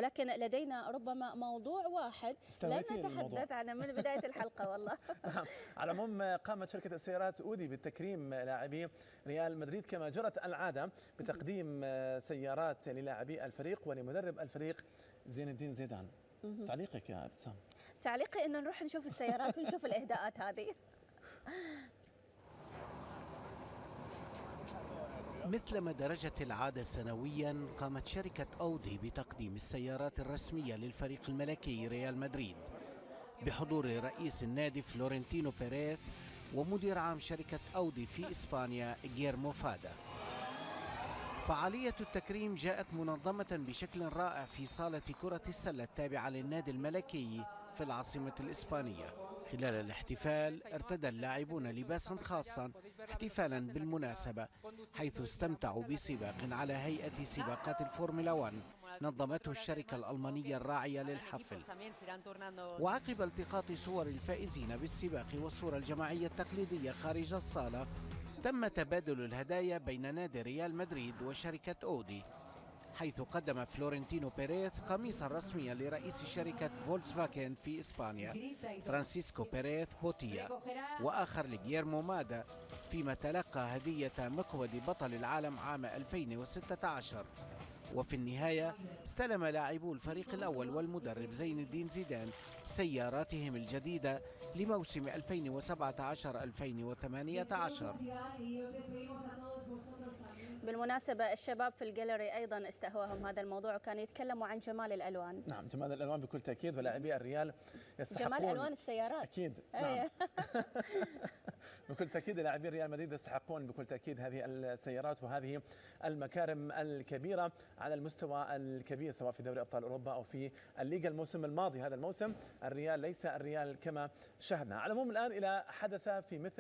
ولكن لدينا ربما موضوع واحد لم نتحدث عنه من بداية الحلقة والله. على العموم قامت شركة السيارات أودي بتكريم لاعبي ريال مدريد كما جرت العادة بتقديم سيارات للاعبي الفريق ولمدرب الفريق زين الدين زيدان. تعليقك يا ابتسام؟ تعليقي انه نروح نشوف السيارات ونشوف الاهداءات هذه. مثلما درجت العادة سنويا، قامت شركة أودي بتقديم السيارات الرسمية للفريق الملكي ريال مدريد بحضور رئيس النادي فلورنتينو بيريز ومدير عام شركة أودي في إسبانيا غيرمو فادا. فعالية التكريم جاءت منظمة بشكل رائع في صالة كرة السلة التابعة للنادي الملكي في العاصمة الإسبانية. خلال الاحتفال ارتدى اللاعبون لباسا خاصا احتفالا بالمناسبة، حيث استمتعوا بسباق على هيئة سباقات الفورمولا 1 نظمته الشركة الألمانية الراعية للحفل. وعقب التقاط صور الفائزين بالسباق والصورة الجماعية التقليدية خارج الصالة، تم تبادل الهدايا بين نادي ريال مدريد وشركة أودي، حيث قدم فلورنتينو بيريز قميصا رسميا لرئيس شركة فولكسفاجن في إسبانيا فرانسيسكو بيريز بوتيا، وآخر لغيرمو مادا، فيما تلقى هدية مقود بطل العالم عام 2016. وفي النهاية استلم لاعبو الفريق الأول والمدرب زين الدين زيدان سياراتهم الجديدة لموسم 2017-2018. بالمناسبة الشباب في الجاليري أيضا استهواهم هذا الموضوع وكانوا يتكلموا عن جمال الألوان. نعم، جمال الألوان بكل تأكيد، ولاعبي الريال يستحقون جمال ألوان السيارات أكيد. نعم. بكل تأكيد لاعبي ريال مدريد يستحقون بكل تأكيد هذه السيارات وهذه المكارم الكبيرة على المستوى الكبير، سواء في دوري أبطال أوروبا أو في الليغا. الموسم الماضي هذا الموسم الريال ليس الريال كما شاهدنا. على العموم الآن إلى حدث في مثل